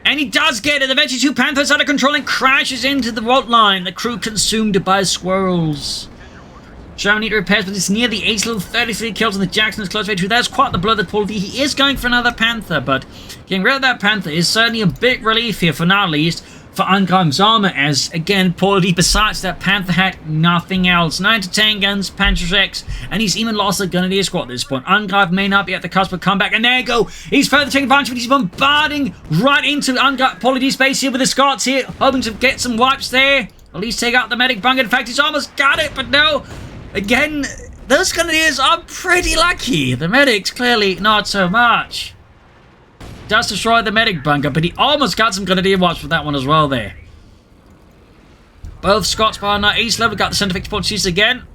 And he does get it. Eventually 2 Panthers out of control and crashes into the road line. The crew consumed by squirrels. Sherman need repairs, but it's near the ace level. 33 kills on the Jackson is close to 2. That's quite the blow that Paul.A.D. He is going for another Panther, but getting rid of that Panther is certainly a big relief here, for now at least, for Angreifen's armor, as again, Paul.A.D. besides that Panther had nothing else. 9 to 10 guns, Panzer X, and he's even lost a Grenadier squad at this point. Angreifen may not be at the cusp of comeback, and there you go. He's further taking advantage, but he's bombarding right into Paul.A.D's base here with the Scots here, hoping to get some wipes there. At least take out the medic bunker. In fact, he's almost got it, but no. Again, those Grenadiers are pretty lucky. The medics, clearly not so much. Does destroy the medic bunker, but he almost got some Grenadier wipes with that one as well there. Both Scots are now ace level. Got the center fix point seized again.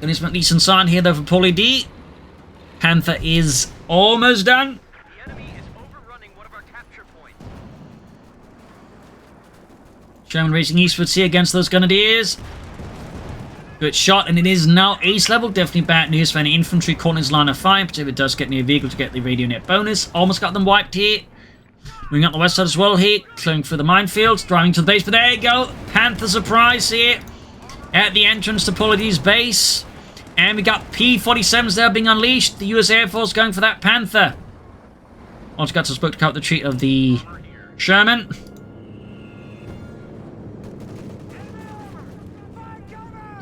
And it's decent sign here though for Paul.A.D. Panther is almost done. The enemy is overrunning one of our capture points. Sherman racing eastwards here against those Grenadiers. Good shot, and it is now ace level. Definitely bad news for any infantry caught in his line of fire, but if it does get near a vehicle to get the radio net bonus. Almost got them wiped here. Moving up the west side as well here, clearing through the minefields, driving to the base, but there you go. Panther surprise here at the entrance to Paul.A.D's base. And we got P-47s there being unleashed. The US Air Force going for that Panther. Also got to spoke to cut the retreat of the Sherman.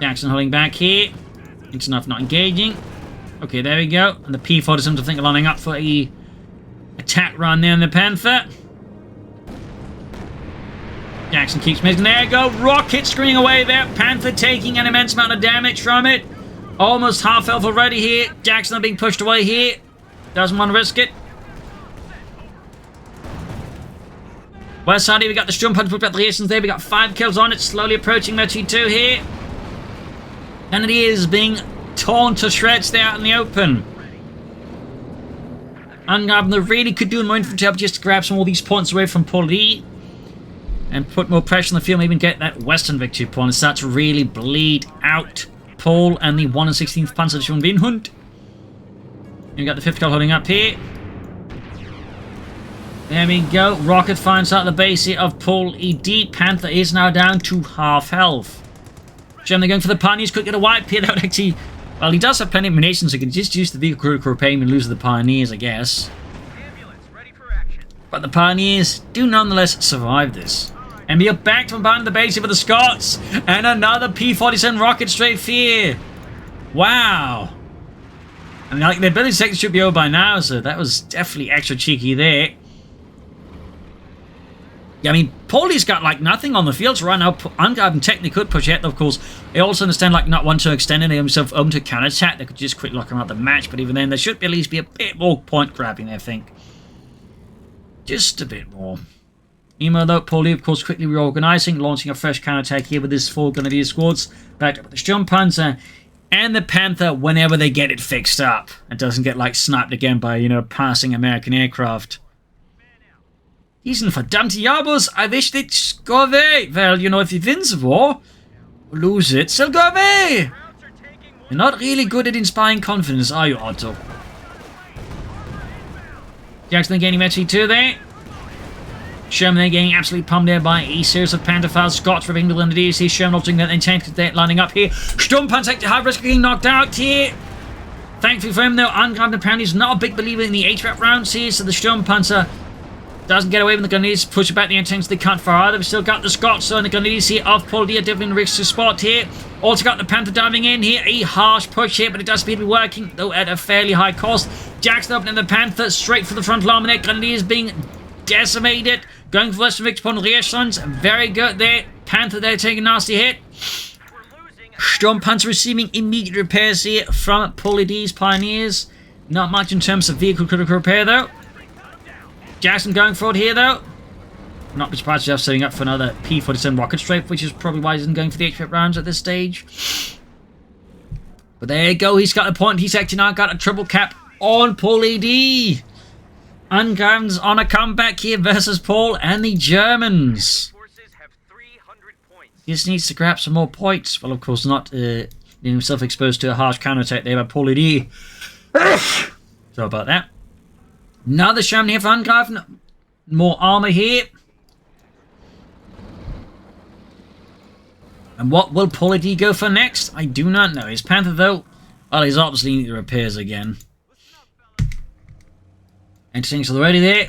Jackson holding back here. It's enough not engaging. Okay, there we go. And the P-47s, I think, are lining up for a attack run there in the Panther. Jackson keeps missing. There you go. Rocket screaming away there. Panther taking an immense amount of damage from it. Almost half health already here. Jackson being pushed away here. Doesn't want to risk it. West side here, we got the Sturmpanzer put back the Hastings there. We got 5 kills on it. Slowly approaching their T2 here. And it is being torn to shreds there out in the open. Angreifen, they really could do more infantry help just to grab some of these points away from Paul.A.D. and put more pressure on the field, maybe get that western victory point and start to really bleed out Paul and the 1 and 16th Panzer Division Wienhund. We got the 5th cal holding up here. There we go. Rocket finds out the base here of Paul.A.D. Panther is now down to half health. Germany going for the Pioneers. Could get a wipe here. That would actually... Well, he does have plenty of munitions, so he can just use the vehicle crew payment and lose the Pioneers, I guess. Ambulance ready for action. But the Pioneers do nonetheless survive this. And we are back from behind the base here for the Scots. And another P-47 rocket strafe here. Wow. I mean, like, the ability sector should be over by now, so that was definitely extra cheeky there. Yeah, I mean, Paul.A.D's got, like, nothing on the field right now. Angreifen technically could push ahead, of course. They also understand, like, not want to extend any himself open to counterattack. They could just quick lock him out the match, but even then, there should at least be a bit more point grabbing, I think. Just a bit more. Meanwhile, though, Paul.A., of course, quickly reorganizing, launching a fresh counterattack here with his 4 Grenadier squads, backed up with the Sturmpanzer and the Panther whenever they get it fixed up. It doesn't get, like, sniped again by, you know, passing American aircraft. Die sind verdammte Jabos. I wish they'd go away. Well, you know, if you win the war, or lose it, they'll go away. You're not really good at inspiring confidence, are you, Otto? Jackson gaining actually 2 there. Sherman there getting absolutely pumped there by a series of Panther files. Scots ripping the Grenadiers here. Sherman opting that intent there, lining up here. Sturmpanzer high risk getting knocked out here. Thankfully for him, though, Angreifen apparently is not a big believer in the HVAP rounds here, so the Sturmpanzer doesn't get away with the Grenadiers, push back the intense, they can't fire either. We've still got the Scots, so the Grenadiers here of Paul.A.D. are definitely in a risk to spot here. Also got the Panther diving in here, a harsh push here, but it does appear to be working, though at a fairly high cost. Jackson opening the Panther straight for the front line, and their Grenadiers being decimated. Going for Western Victor upon Rearschans, very good there. Panther there taking a nasty hit. Sturmpanzer receiving immediate repairs here from Paul.A.D's Pioneers. Not much in terms of vehicle critical repair, though. Jackson going forward here, though. Not be surprised to have setting up for another P-47 rocket strafe, which is probably why he isn't going for the HVAP rounds at this stage. But there you go, he's got a point. He's actually now got a triple cap on Paul.A.D. Angreifen's on a comeback here versus Paul and the Germans. He just needs to grab some more points. Well, of course, not getting himself exposed to a harsh counterattack there by Paul.A.D. So about that. Another Sherman here for Angreifen. More armor here. And what will Paul.A.D. go for next? I do not know. His Panther, though, well, he's obviously need the repairs again. Entertaining already there.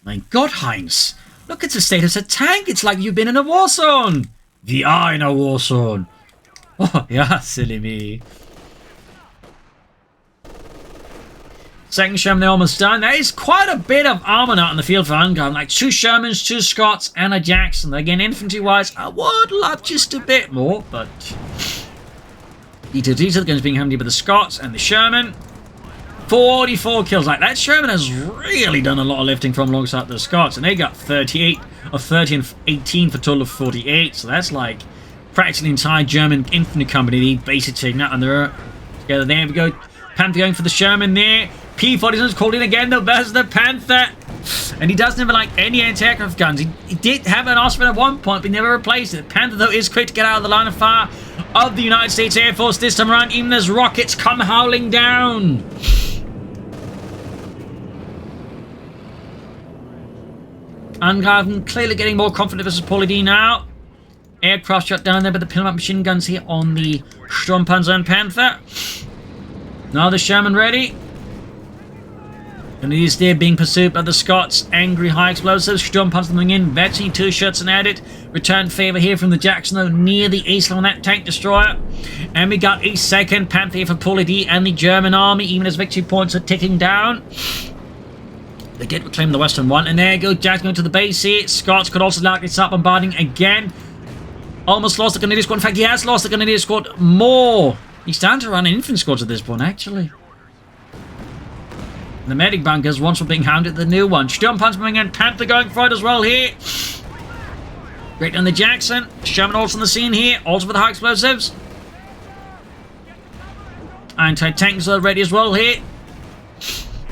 My God, Heinz. Look at the status of tank. It's like you've been in a war zone. We are in a war zone. Oh, yeah, silly me. Second Sherman, they're almost done. There is quite a bit of armor out in the field for Angreifen. Like 2 Shermans, 2 Scots, and a Jackson. Again, infantry-wise, I would love just a bit more, but... Decisive going to be handled by the Scots and the Sherman. 44 kills. Like, that Sherman has really done a lot of lifting from alongside the Scots, and they got 38 of 30 and 18 for a total of 48. So that's like practically the entire German infantry company. They basically taking that under together. There we go. Panther going for the Sherman there. P-47's called in again, though. There's the Panther. And he doesn't have like any anti-aircraft guns. He did have an Osprey at one point, but he never replaced it. Panther, though, is quick to get out of the line of fire of the United States Air Force this time around, even as rockets come howling down. Angreifen clearly getting more confident versus Paul.A.D now. Aircraft shut down there, but the pin-up machine guns here on the Sturmpanzer and Panther. Now the Sherman ready. And it is there being pursued by the Scots. Angry high explosives. Sturmpanzer coming in. Vetting 2 shots and added. Return favor here from the Jackson, though, near the east on that tank destroyer. And we got a second Panther here for Paul.A.D and the German army, even as victory points are ticking down. They did reclaim the western one. And there you go. Jackson going to the base here. Scots could also likely start bombarding again. Almost lost the Canadian squad. In fact, he has lost the Canadian squad more. He's starting to run an infantry squad at this point, actually. The medic bunkers, once were being hounded, the new one. Sturmpanzer coming in, Panther going for it as well here. Great on the Jackson. Sherman also on the scene here, also with the high explosives. Anti-tanks are ready as well here.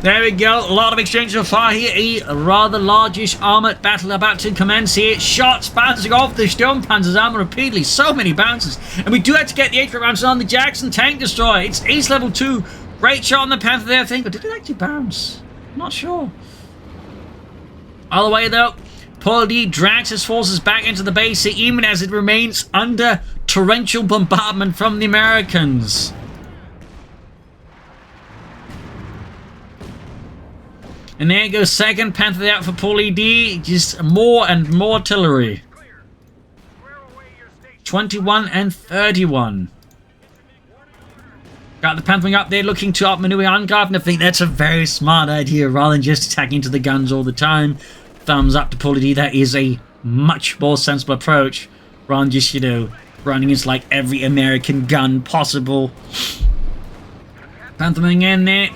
There we go, a lot of exchange of fire here. A rather largish armoured battle about to commence here. Shots bouncing off the Sturmpanzer's armour repeatedly. So many bounces. And we do have to get the 8 rounds on the Jackson tank destroyer. It's ace level 2. Great shot on the Panther there, I think. But did it actually bounce? Not sure. Either way, though, Paul.A.D drags his forces back into the base here, even as it remains under torrential bombardment from the Americans. And there goes second Panther out for Paul.A.D. Just more and more artillery. 21 and 31. Got the Panther up there looking to outmaneuver Angreifen. I think that's a very smart idea rather than just attacking to the guns all the time. Thumbs up to Paul.A.D. That is a much more sensible approach rather than just, you know, running into like every American gun possible. Panther moving in there.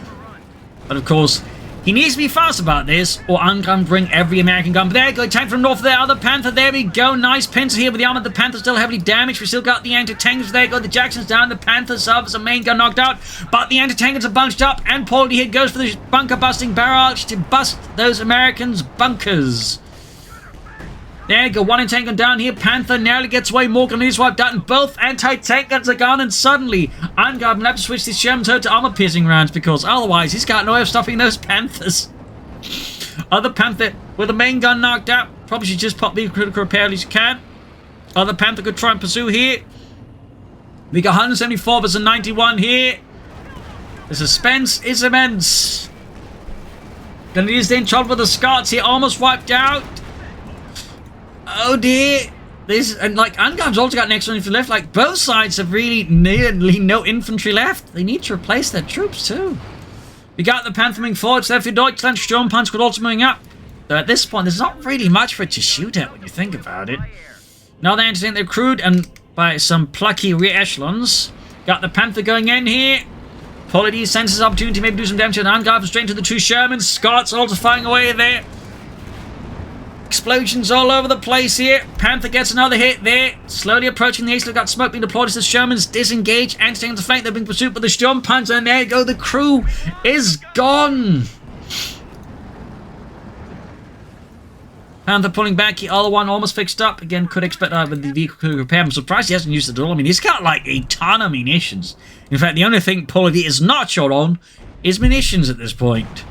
But of course, he needs to be fast about this, or Angreifen bring every American gun. But there you go, tank from north there, other Panther, there we go. Nice pincer here with the armor. The Panther's still heavily damaged. We still got the anti-tankers. There you go, the Jackson's down. The Panther suffers a main gun knocked out. But the anti-tankers are bunched up, and Paul.A.D here goes for the bunker-busting barrage to bust those Americans' bunkers. There you go, one anti-tank gun down here. Panther narrowly gets away. Morgan is wiped out, and both anti-tank guns are gone. And suddenly, Angreifen will have to switch this Sherman's to armor-piercing rounds because otherwise he's got no way of stopping those Panthers. Other Panther with the main gun knocked out. Probably should just pop the critical repair as you can. Other Panther could try and pursue here. We got 174 versus 91 here. The suspense is immense. Canadians in trouble with the Scots here, almost wiped out. Oh dear. This, and like Angreifen's also got an extra infantry left. Like both sides have really nearly no infantry left. They need to replace their troops too. We got the Panther moving forward. So for Deutschland, Sturmpanzer could also moving up. Though at this point, there's not really much for it to shoot at when you think about it. Now they entertain their crewed and by some plucky rear echelons. Got the Panther going in here. Paul.A.D senses opportunity to maybe do some damage to Angreifen straight into the 2 Shermans. Scots also firing away there. Explosions all over the place here. Panther gets another hit there. Slowly approaching the east. Got smoke being deployed as the Shermans disengage. Anti-tank to flank. They're being pursued by the Sturmpanzer. And there you go. The crew is gone. Panther pulling back. The other one almost fixed up. Again, could expect that with the vehicle repair. I'm surprised he hasn't used it at all. I mean, he's got like a ton of munitions. In fact, the only thing Paul.A.D is not short on is munitions at this point.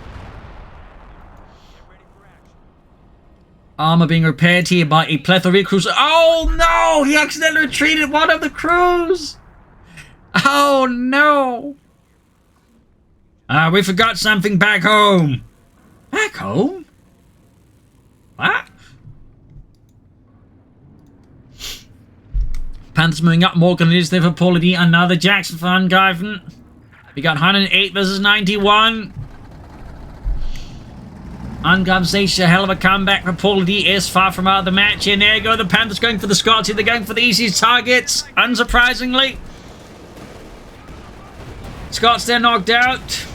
Armor being repaired here by a plethora of cruisers. Oh no! He accidentally retreated one of the crews! Oh no! We forgot something back home. Back home? What? Panthers moving up. Morgan is there for Paul.A.D. Another Jackson for Angreifen. We got 108 versus 91. Angreifen stage a hell of a comeback for Paul.A.D is far from out of the match. And there you go, the Panthers going for the Scots here. They're going for the easiest targets, unsurprisingly. Scots there knocked out.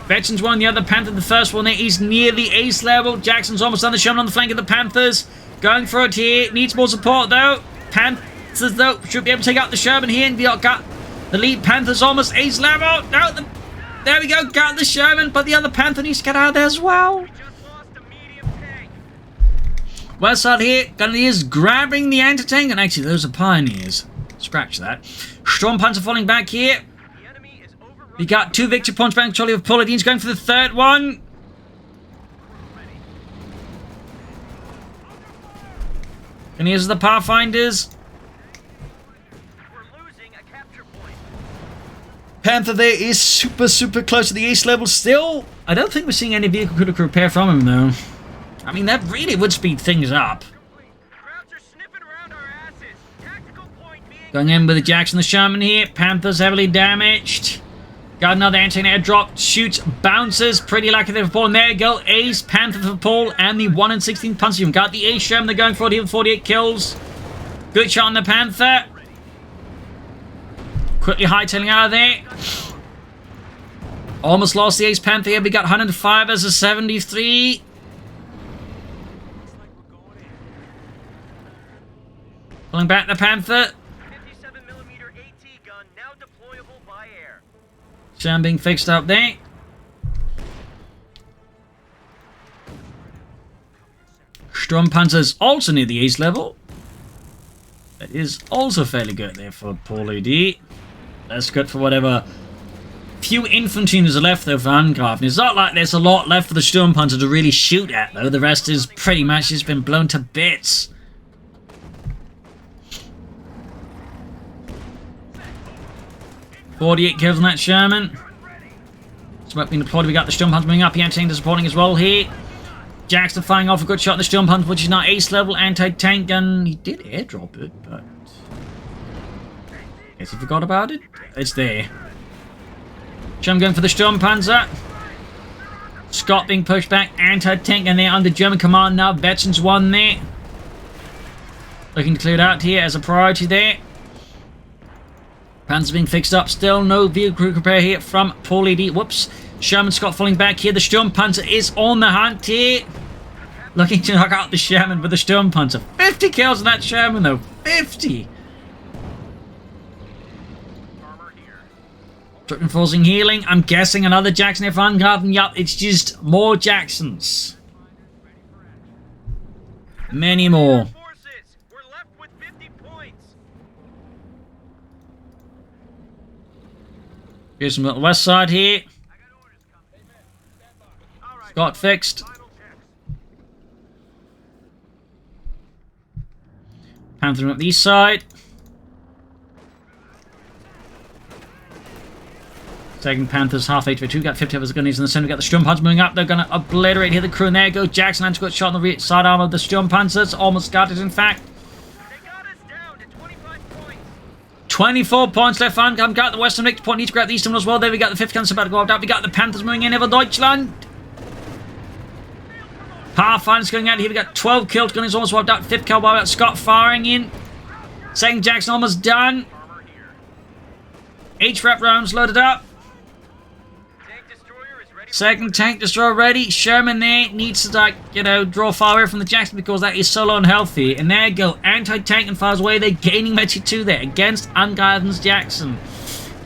Veterans won the other Panther. The first one there is nearly ace level. Jackson's almost on the Sherman on the flank of the Panthers. Going for it here. Needs more support though. Panthers though should be able to take out the Sherman here. And we got the lead Panthers almost ace level. No, there we go. Got the Sherman, but the other Panther needs to get out of there as well. West side here, Grenadiers grabbing the anti-tank, and actually those are Pioneers. Scratch that. Sturmpanzer falling back here. The enemy is overrunning. We got 2 victory points back. Charlie with Paul.A.D. going for the 3rd one. And here's the Pathfinders. We're losing a capture point. Panther there is super close to the ace level still. I don't think we're seeing any vehicle critical repair from him though. I mean, that really would speed things up. Crowds are sniffing around our asses. Tactical point being Going in with the Jackson the Sherman here. Panther's heavily damaged. Got another anti-air drop. Shoots, bounces. Pretty lucky there for Paul. And there you go. Ace, Panther for Paul, and the 1 in 16 Panzer. You've got the Ace Sherman. They're going for it here with 48 kills. Good shot on the Panther. Quickly hightailing out of there. Almost lost the Ace Panther here. We got 105 as a 73. Pulling back the Panther. 57mm AT gun now deployable by air. Sherman being fixed up there. Sturmpanzer's also near the ace level. That is also fairly good there for Paul.A.D. That's good for whatever few infantry are left there for Angreifen. It's not like there's a lot left for the Sturmpanzer to really shoot at though. The rest is pretty much just been blown to bits. .48 kills on that Sherman. Smoke being deployed. We got the Sturmpanzer moving up. The anti-tank supporting as well here. Jackson firing off a good shot on the Sturmpanzer, which is now ace level anti-tank gun. He did airdrop it, but guess he forgot about it. It's there. Sherman going for the Sturmpanzer. Scott being pushed back. Anti-tank and they're under German command now. Veterans 1 there. Looking to clear it out here as a priority there. Panzer's being fixed up still. No vehicle repair here from Paul.A.D. Whoops. Sherman Scott falling back here. The Sturmpanzer is on the hunt here. Looking to knock out the Sherman with the Sturmpanzer. 50 kills on that Sherman though. 50. Armor here. Truck enforcing healing. I'm guessing another Jackson if Angreifen. Yup, it's just more Jacksons. Many more. Forces. We're left with 50 points. Here's some on the west side here. All right. Got fixed. Final checks. Panther up the east side. Second Panthers half HP2. Got 50 of his gunnies in the center. We got the Sturmpanzer moving up. They're going to obliterate here the crew. And there you go. Jackson and got shot on the rear side arm of the Sturmpanzers. Almost got it, in fact. They got us down to 25 points. 24 points left. Angreifen got the western victory point. Need to grab the eastern one as well. There we got the 5th gun about to go up. We got the Panthers moving in over Deutschland. Pathfinder's going out here. We got 12 killed. Gunners almost wiped out. 5th kill. Got Scott firing in. Second Jackson almost done. Armor here. HREP rounds loaded up. Tank destroyer is ready. Second tank destroyer ready. Sherman there needs to, like, you know, draw far away from the Jackson because that is so low and healthy. And there you go. Anti-tank and fires away. They're gaining Metri 2 there against Angreifen's Jackson.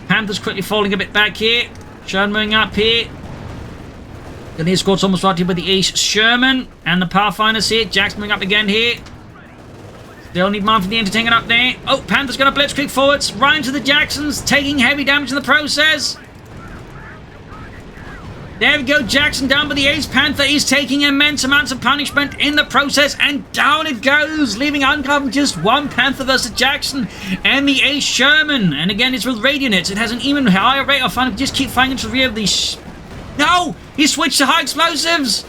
Panthers quickly falling a bit back here. Sherman moving up here. Then the squad's almost right here with the Ace Sherman. And the Pathfinders here. Jackson moving up again here. They'll need man for the anti-tank up there. Oh, Panther's going to blitzkrieg forwards. Right into the Jacksons. Taking heavy damage in the process. There we go. Jackson down, but the Ace Panther is taking immense amounts of punishment in the process. And down it goes. Leaving Angreifen just 1 Panther versus Jackson. And the Ace Sherman. And again, it's with Radionets. It has an even higher rate of fire. Just keep firing into the rear of these. No! He switched to high explosives!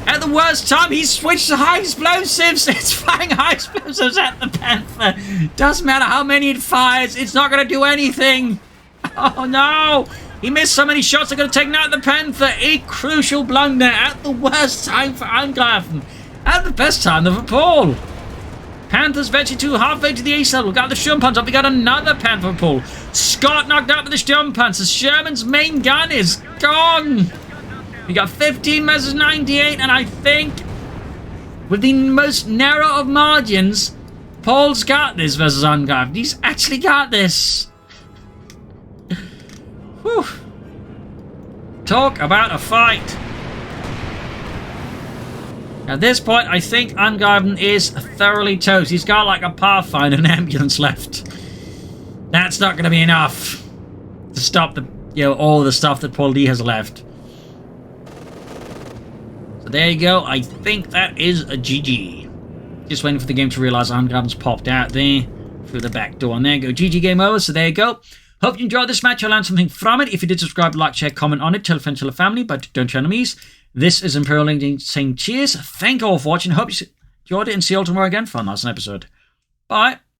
At the worst time, he switched to high explosives! It's firing high explosives at the Panther! Doesn't matter how many it fires, it's not going to do anything! Oh no! He missed so many shots, they're going to take out the Panther! A crucial blunder at the worst time for Angreifen! At the best time for Paul! Panthers Vetchi 2 halfway to the ace level. We got the Sturmpanzer. We got another Panther Paul. Scott knocked out with the Sturmpanzer. Sherman's main gun is gone. We got 15 versus 98, and I think with the most narrow of margins, Paul's got this versus Angreifen. He's actually got this. Whew. Talk about a fight. At this point, I think Angreifen is thoroughly toast. He's got like a Pathfinder and an ambulance left. That's not going to be enough to stop the, all the stuff that Paul.A.D has left. So there you go. I think that is a GG. Just waiting for the game to realize Angreifen's popped out there through the back door. And there you go. GG, game over. So there you go. Hope you enjoyed this match. I learned something from it. If you did, subscribe, like, share, comment on it. Tell a friend, tell a family, but don't tell enemies. This is Imperial Link saying cheers. Thank you all for watching. Hope you enjoyed it and see you all tomorrow again for another episode. Bye.